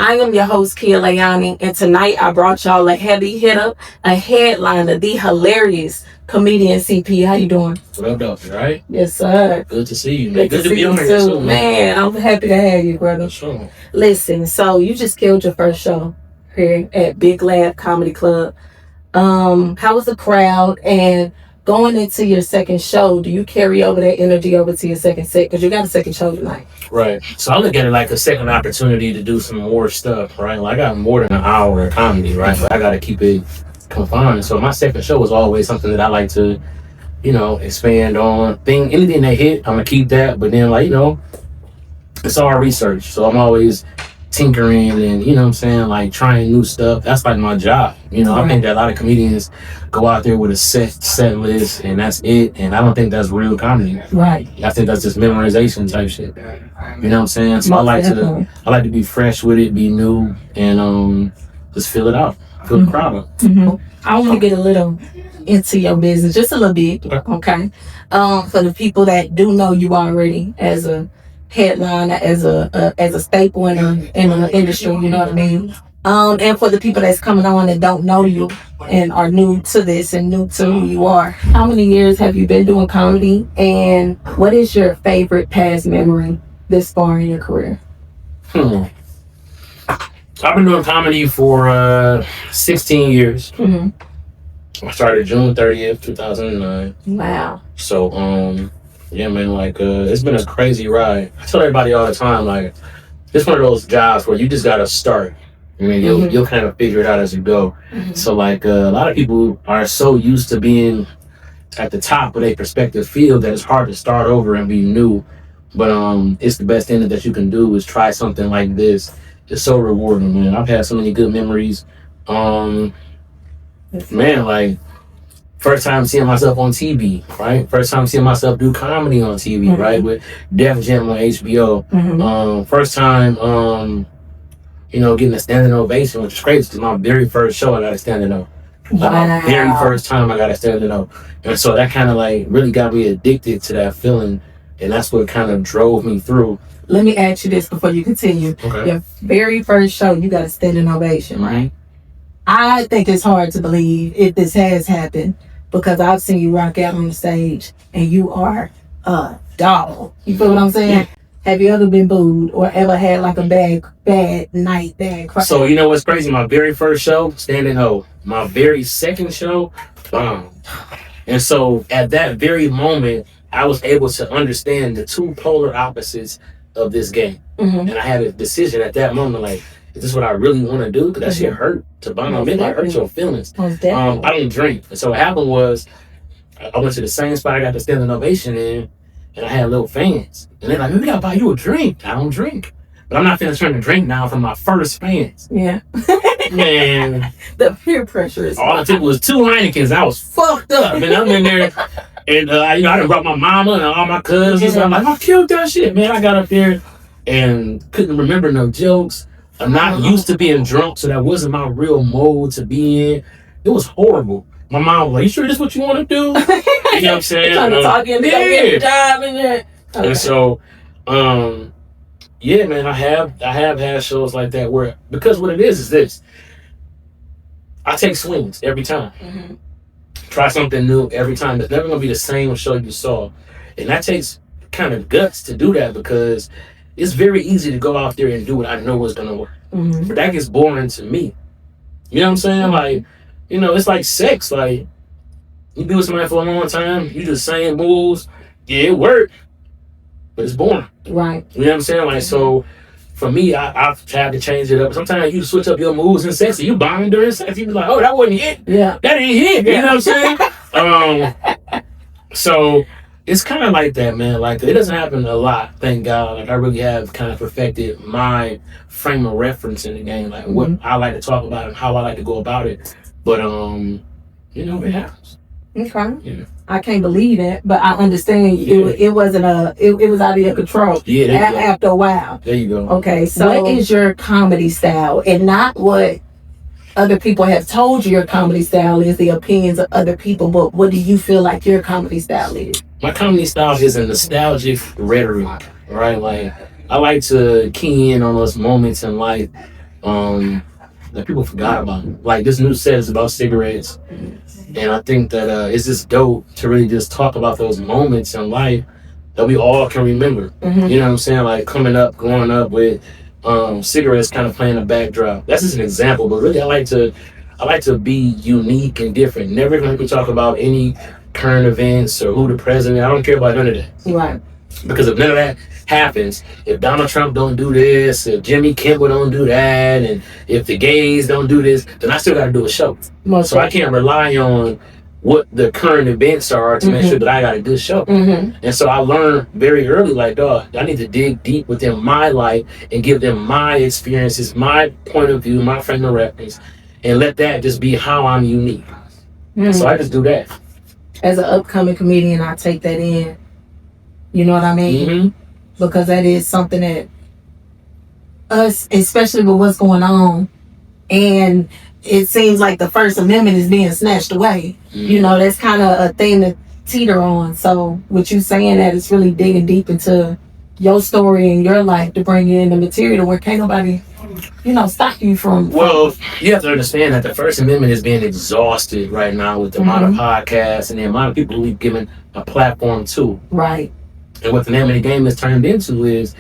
I am your host, Kia Leiani, and tonight I brought y'all a heavy hitter, a headliner, the hilarious comedian CP. How you doing? What up, though? You right? Yes, sir. Good to see you, man. Good to be on here too, man. I'm happy to have you, brother. For sure. Listen, so you just killed your first show here at Big Laugh Comedy Club. How was the crowd? And going into your second show, do you carry over that energy over to your second set? Because you got a second show tonight. Right. So I look at it like a second opportunity to do some more stuff, right? Like I got more than an hour of comedy, right? But I got to keep it confined. So my second show is always something that I like to, expand on. Anything that hit, I'm going to keep that. But then, it's all research. So I'm always tinkering and, like trying new stuff. That's like my job. I think that a lot of comedians go out there with a set list and that's it. And I don't think that's real comedy. Right. I think that's just memorization type shit. You know what I'm saying? So I like to be fresh with it, be new, and just fill it out. Fill the crowd up. Mm-hmm. I want to get a little into your business, just a little bit. Okay. For the people that do know you already as a headliner, as a staple in the industry, you know what I mean? And for the people that's coming on that don't know you and are new to this and new to who you are, how many years have you been doing comedy, and what is your favorite past memory this far in your career? I've been doing comedy for 16 years. Mm-hmm. I started June 30th, 2009. Wow. So, yeah, man, it's been a crazy ride. I tell everybody all the time, it's one of those jobs where you just got to start. I mean, you'll kind of figure it out as you go. Mm-hmm. So, a lot of people are so used to being at the top of their perspective field that it's hard to start over and be new. But it's the best thing that you can do is try something like this. It's so rewarding, man. I've had so many good memories. First time seeing myself on TV, right? First time seeing myself do comedy on TV, mm-hmm. right? With Def Jam on HBO. Mm-hmm. First time, getting a standing ovation, which is crazy because my very first show I got a standing ovation. Wow. Very first time I got a standing ovation. And so that kind of really got me addicted to that feeling. And that's what kind of drove me through. Let me ask you this before you continue. Okay. Your very first show, you got a standing ovation, right? I think it's hard to believe if this has happened because I've seen you rock out on the stage and you are a doll. You feel what I'm saying? Yeah. Have you ever been booed or ever had a bad night, bad cry? So you know what's crazy? My very first show, standing O. My very second show, bomb. And so at that very moment, I was able to understand the two polar opposites of this game. Mm-hmm. And I had a decision at that moment, is this what I really want to do? Because that shit hurt. To bomb on midnight hurt your feelings. I don't drink. And so what happened was, I went to the same spot I got the standing ovation in, and I had little fans. And they're like, we gotta buy you a drink. I don't drink. But I'm not finna turn to drink now from my first fans. Yeah. Man. The peer pressure is all it took was 2 Heinekens. I was fucked up. And I'm in there. And, I done brought my mama and all my cousins. Yeah. I'm like, I killed that shit, man. I got up there and couldn't remember no jokes. I'm not used to being drunk, so that wasn't my real mode to be in. It was horrible. My mom was like, you sure this is what you want to do? You know what I'm saying? Trying to talk into get a job in there. Okay. And so, yeah, man, I have had shows like that where, because what it is this. I take swings every time. Mm-hmm. Try something new every time. It's never going to be the same show you saw. And that takes kind of guts to do that because it's very easy to go out there and do what I know is going to work. Mm-hmm. But that gets boring to me. You know what I'm saying? Mm-hmm. It's like sex. You be with somebody for a long time, you just saying moves. Yeah, it worked. But it's boring. Right. You know what I'm saying? So for me, I've tried to change it up. Sometimes you switch up your moves in sex and you bombing during sex. You be like, oh, that wasn't it. Yeah. That ain't it. You know what I'm saying? So it's kind of like that, man. It doesn't happen a lot, thank God. I really have kind of perfected my frame of reference in the game, what I like to talk about and how I like to go about it. But it happens. Okay. Yeah. I can't believe that, but I understand it wasn't it was out of your control. Yeah. After a while. There you go. Okay. So what is your comedy style, and not what other people have told you your comedy style is, the opinions of other people, but what do you feel like your comedy style is? My comedy style is a nostalgic rhetoric, right? I like to key in on those moments in life that people forgot about. Like this new set is about cigarettes, and I think that it's just dope to really just talk about those moments in life that we all can remember. You know what I'm saying? Like coming up, growing up with cigarettes kind of playing a backdrop. That's just an example, but really I like to be unique and different. Never going to talk about any current events or who the president. I don't care about none of that. Right. Because if none of that happens, if Donald Trump don't do this, if Jimmy Kimmel don't do that, and if the gays don't do this, then I still got to do a show. So I can't rely on what the current events are to make sure that I got a good show. And so I learned very early, like, dog, I need to dig deep within my life and give them my experiences, my point of view, my frame of reference, and let that just be how I'm unique. So I just do that. As an upcoming comedian, I take that in. You know what I mean? Because that is something that us, especially with what's going on, and it seems like the First Amendment is being snatched away. You know, that's kind of a thing to teeter on. So with you saying that, it's really digging deep into your story and your life to bring in the material where can't nobody, you know, stop you from. Well, you have to understand that the First Amendment is being exhausted right now with the amount of podcasts and the amount of people we've given a platform to. Right. And what the name of the game is turned into is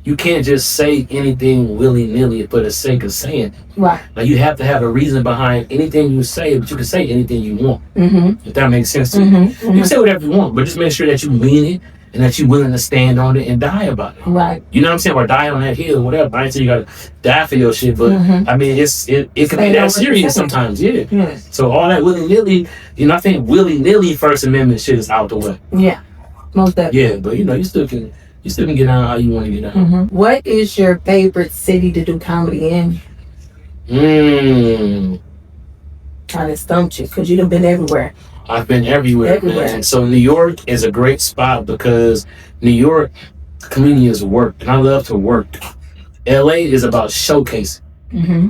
you can't just say anything willy-nilly for the sake of saying it. Right. Like you have to have a reason behind anything you say, but you can say anything you want. If that makes sense to you. You can say whatever you want, but just make sure that you mean it and that you're willing to stand on it and die about it. Right. You know what I'm saying? Or die on that hill or whatever. I ain't saying you gotta die for your shit, but I mean it can be that serious sometimes, yeah. So all that willy-nilly, you know, I think willy-nilly First Amendment shit is out the way. Yeah. Most definitely. Yeah, but you know, you still can get out how you want to get out. What is your favorite city to do comedy in? Trying to stump you because you've been everywhere. I've been everywhere, man. So New York is a great spot because New York comedians work, and I love to work. LA is about showcasing,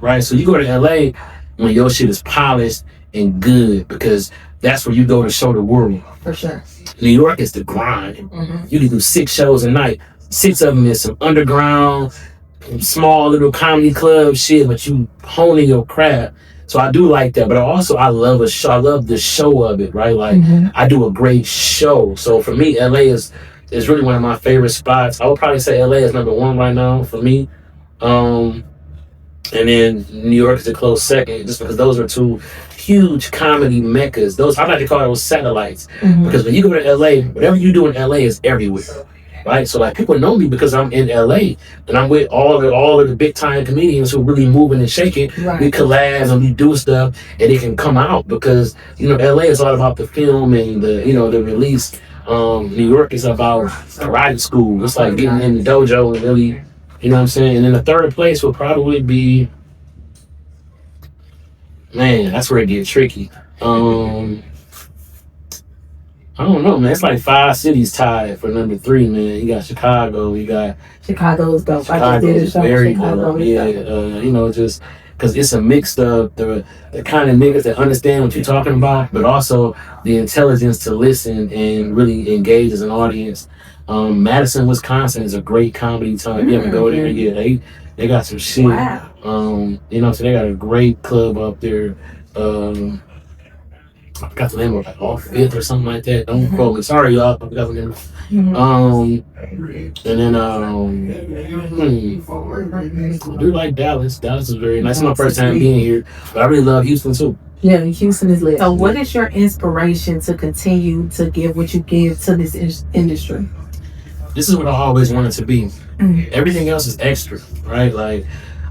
right? So you go to LA when your shit is polished and good because that's where you go to show the world. For sure. New York is the grind. You can do 6 shows a night. 6 of them is some underground, small little comedy club shit, but you honing your craft. So I do like that, but I love a show. I love the show of it, right? Like I do a great show. So for me, LA is really one of my favorite spots. I would probably say LA is number 1 right now for me. And then New York is a close second, just because those are 2 huge comedy meccas. I like to call those satellites, because when you go to LA, whatever you do in LA is everywhere, right? So like people know me because I'm in LA and I'm with all of the big time comedians who really moving and shaking. Right. We collab and we do stuff, and it can come out because you know LA is all about the film and the release. New York is about karate school. It's like getting in the dojo and really. You know what I'm saying? And then the 3rd place will probably be, man, that's where it gets tricky. I don't know, man. It's like 5 cities tied for number 3, man. You got Chicago. Chicago's dope. I just did a show. Very dope. Yeah, you know, just because it's a mix of the kind of niggas that understand what you're talking about, but also the intelligence to listen and really engage as an audience. Madison, Wisconsin is a great comedy town. If you ever go there, yeah, they got some shit. Wow. You know, so they got a great club up there. I forgot the name of it, like Off 5th or something like that. Don't quote me. Sorry, y'all. I forgot the name. And then I do like Dallas. Dallas is very nice. It's my first time being here, but I really love Houston too. Yeah, Houston is lit. So what is your inspiration to continue to give what you give to this industry? This is what I always wanted to be. Everything else is extra, right? Like,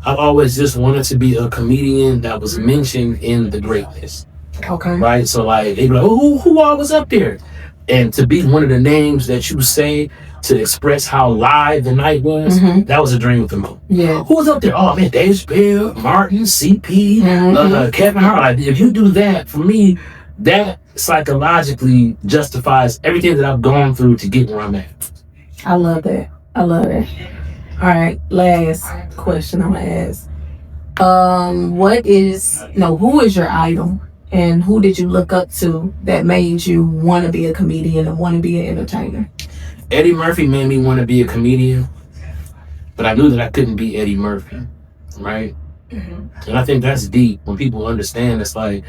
I've always just wanted to be a comedian that was mentioned in the greatness. Okay. Right? So, like, they'd be like, oh, who all was up there? And to be one of the names that you say to express how live the night was, that was a dream for me. Yeah. Who was up there? Oh, man, Dave Chappelle, Martin, CP, Kevin Hart. Like, if you do that, for me, that psychologically justifies everything that I've gone through to get where I'm at. I love that. All right, last question I'm gonna ask. Who is your idol, and who did you look up to that made you want to be a comedian and want to be an entertainer? Eddie Murphy made me want to be a comedian, but I knew that I couldn't be Eddie Murphy, right? And I think that's deep when people understand. It's like,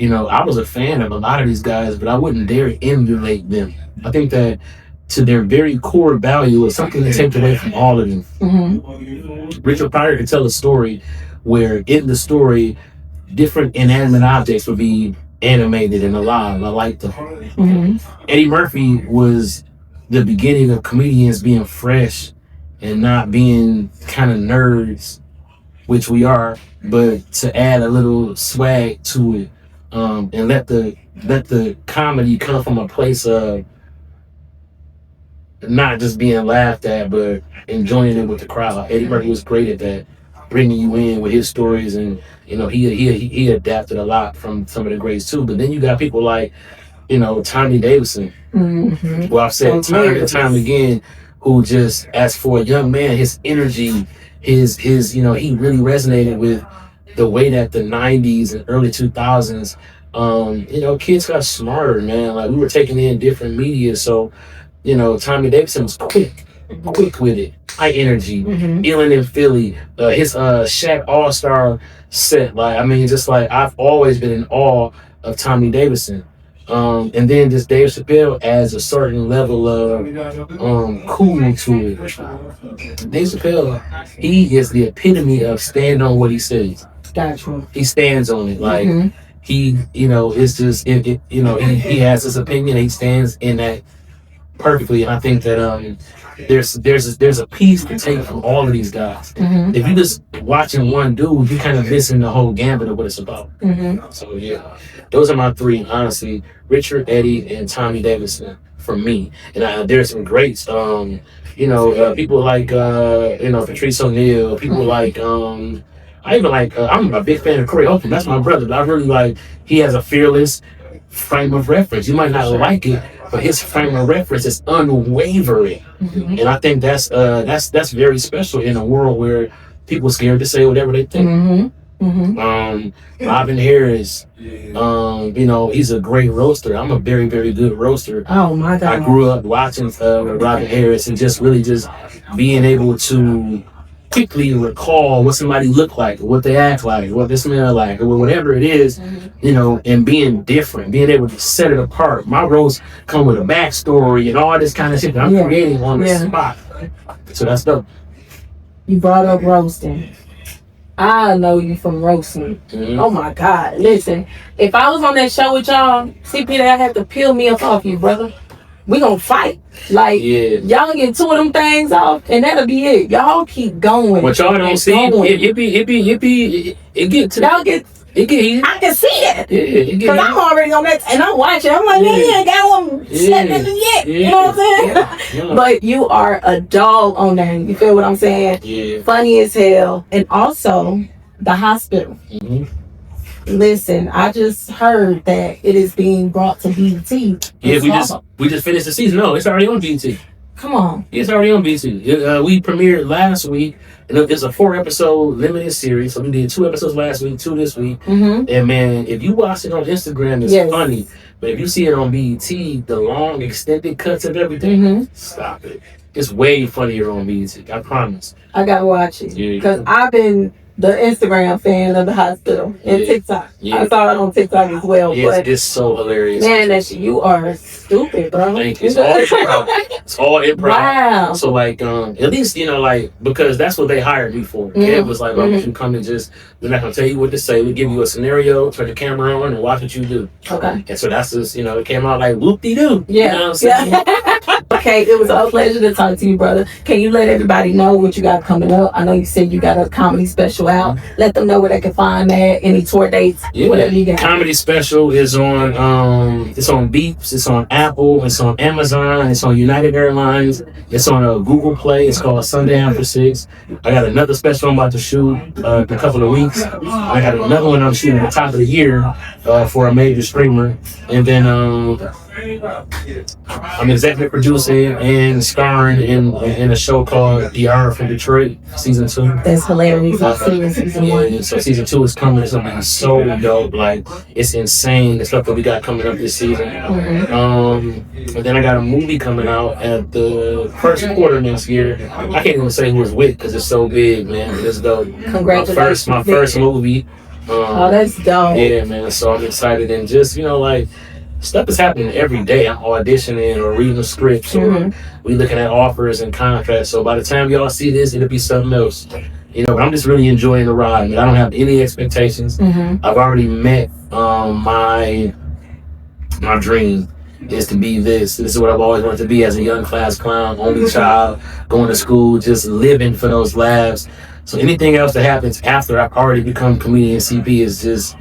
I was a fan of a lot of these guys, but I wouldn't dare emulate them. I think that to their very core value is something to take away from all of them. Richard Pryor could tell a story where in the story, different inanimate objects would be animated and alive. I liked them. Eddie Murphy was the beginning of comedians being fresh and not being kind of nerds, which we are, but to add a little swag to it, and let the comedy come from a place of not just being laughed at, but enjoying it with the crowd. Eddie Murphy was great at that, bringing you in with his stories, and he adapted a lot from some of the greats too. But then you got people like Tommy Davidson. Well, I've said time and time again, who just, as for a young man, his energy, his he really resonated with the way that the 90s and early 2000s, kids got smarter, man. Like, we were taking in different media, so Tommy Davidson was quick with it, high energy, dealing in Philly, his Shaq All-Star set. Like, I mean, just like, I've always been in awe of Tommy Davidson. And then just Dave Chappelle adds a certain level of cool to it. Dave Chappelle, he is the epitome of stand on what he says. Gotcha. He stands on it. Like, he, it's just, he has his opinion, and he stands in that perfectly. And I think that there's a piece to take from all of these guys. If you just watching one dude, you kind of missing the whole gambit of what it's about. So yeah, those are my three, honestly: Richard, Eddie, and Tommy Davidson for me. And there's some greats. People like Patrice O'Neal. People like I even like. I'm a big fan of Corey Holcomb. That's my brother. But I really like. He has a fearless frame of reference. You might not like it, but his frame of reference is unwavering, and I think that's very special in a world where people are scared to say whatever they think. Robin Harris, he's a great roaster. I'm a very, very good roaster. Oh my God! I grew up watching Robin Harris and just really just being able to quickly recall what somebody looked like, what they act like, what they smell like, or whatever it is, and being different, being able to set it apart. My roasts come with a backstory and all this kind of shit that I'm creating on the spot. So that's dope. You brought up roasting. I know you from roasting. Oh my God. Listen, if I was on that show with y'all, CP, I have to peel me up off you, brother. We gonna fight. Like, y'all get two of them things off, and that'll be it. Y'all keep going. What y'all don't see, it get to y'all get. It get easy. I can see it. Yeah, because I'm already on that, and I'm watching. I'm like, man, you ain't got one setting yet. You know what I'm saying? But you are a dog on there. You feel what I'm saying? Yeah. Funny as hell, and also the hospital. Listen, I just heard that it is being brought to BET. Yeah, we just finished the season. No, it's already on BET. Come on. It's already on BET. We premiered last week, and it's a 4-episode limited series. So we did 2 episodes last week, 2 this week. And man, if you watch it on Instagram, it's funny. But if you see it on BET, the long extended cuts of everything, stop it. It's way funnier on BET. I promise. I gotta watch it because I've been the Instagram fan of the hospital and TikTok. I saw it on TikTok as well. But it's so hilarious. Man, you are stupid, bro. Thank you. It's all improv. It's all improv. Wow. So like, at least because that's what they hired me for. Kev was like, "Why don't you come and we're not gonna tell you what to say. We give you a scenario, turn the camera on, and watch what you do." Okay. And so that's just it came out like whoop-de-doo. Yeah. You know what I'm saying? Okay, it was a pleasure to talk to you, brother. Can you let everybody know what you got coming up? I know you said you got a comedy special out. Let them know where they can find that, any tour dates, whatever you got. Comedy special is on it's on Beeps, it's on Apple, it's on Amazon, it's on United Airlines, it's on Google Play. It's called Sunday After 6. I got another special I'm about to shoot in a couple of weeks. I got another one I'm shooting at the top of the year for a major streamer, and then I'm executive producing and starring in a show called DR from Detroit, season 2. That's hilarious. I've seen season 1. Yeah, so season 2 is coming. It's something so dope. Like, it's insane the stuff that we got coming up this season. And then I got a movie coming out at the first quarter next year. I can't even say who it's with because it's so big, man. It's dope. Congratulations. My first movie. Oh, that's dope. Yeah, man. So I'm excited, and just, you know, like, stuff is happening every day. I'm auditioning or reading scripts, or we looking at offers and contracts. So by the time y'all see this, it'll be something else. You know, but I'm just really enjoying the ride. I mean, I don't have any expectations. I've already met my dream is to be this. This is what I've always wanted to be as a young class clown, only child, going to school, just living for those laughs. So anything else that happens after I've already become comedian CP is just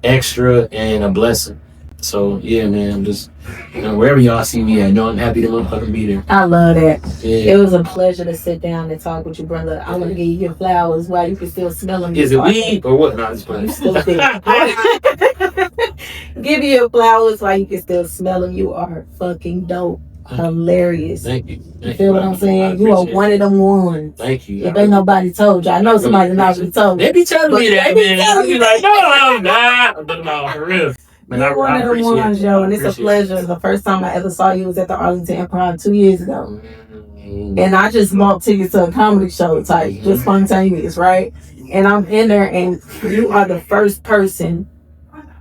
extra and a blessing. So yeah, man, I'm just, you know, wherever y'all see me at, I'm happy to motherfucking be there. I love that. Yeah. It was a pleasure to sit down and talk with you, brother. I want to give you your flowers while you can still smell them. Is it weed or what? No, I'm just playing. You still think. Give you your flowers while you can still smell them. You are fucking dope. Hilarious. Thank you. You feel what I'm saying? You are one of them ones. Thank you. If ain't nobody told you, I know somebody already told you. They be telling me that, man. They be like, no, I'm not. No, for real. Man, You're one of the ones, yo, and it's a pleasure. The first time I ever saw you was at the Arlington Improv 2 years ago. And I just bought tickets to a comedy show type, just spontaneous, right? And I'm in there, and you are the first person,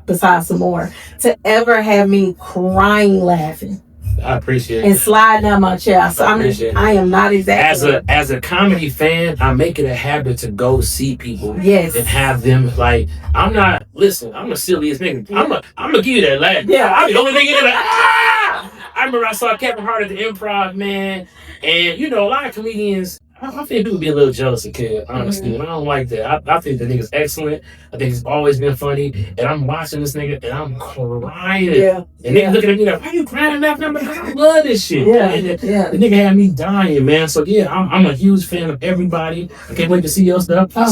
besides some more, to ever have me crying laughing. I appreciate it. And slide down my chair. So I am not exactly. As a comedy fan, I make it a habit to go see people. Yes. And have them, like, I'm the silliest nigga. I'm gonna give you that laugh. Yeah. I'm the only nigga that I remember I saw Kevin Hart at the Improv, man. And, you know, a lot of comedians, I think people be a little jealous of Kev, honestly. And I don't like that. I think the nigga's excellent. I think he's always been funny. And I'm watching this nigga and I'm crying. Yeah. And niggas looking at me like, why you crying laughing? Because I love this shit. Yeah. The nigga had me dying, man. So yeah, I'm a huge fan of everybody. I can't wait to see your stuff. I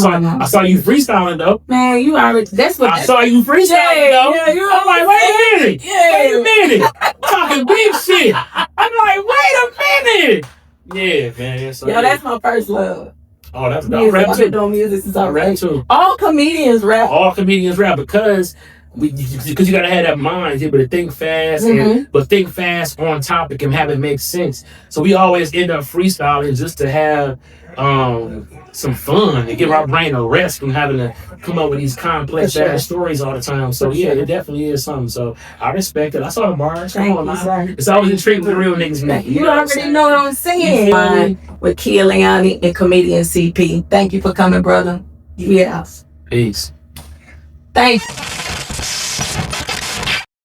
saw you freestyling though. Man, you already, that's what I saw you freestyling though. Yeah, you I'm like, wait a minute. Wait a minute. Talking big shit. I'm like, wait a minute. Yeah, man. So, yo, that's my first love. Oh, that's music. rap I've too. been doing music since I rap too. All comedians rap. All comedians rap because you gotta have that mind, able to think fast, but think fast on topic and have it make sense. So we always end up freestyling just to have some fun and give our brain a rest from having to come up with these complex ass stories all the time. So it definitely is something. So I respect it. I saw the bars. Thank you, sir. It's always intriguing the real niggas make. You already know what I'm saying. With Kia Leiani and comedian CP. Thank you for coming, brother. Yes. Peace. Thank you.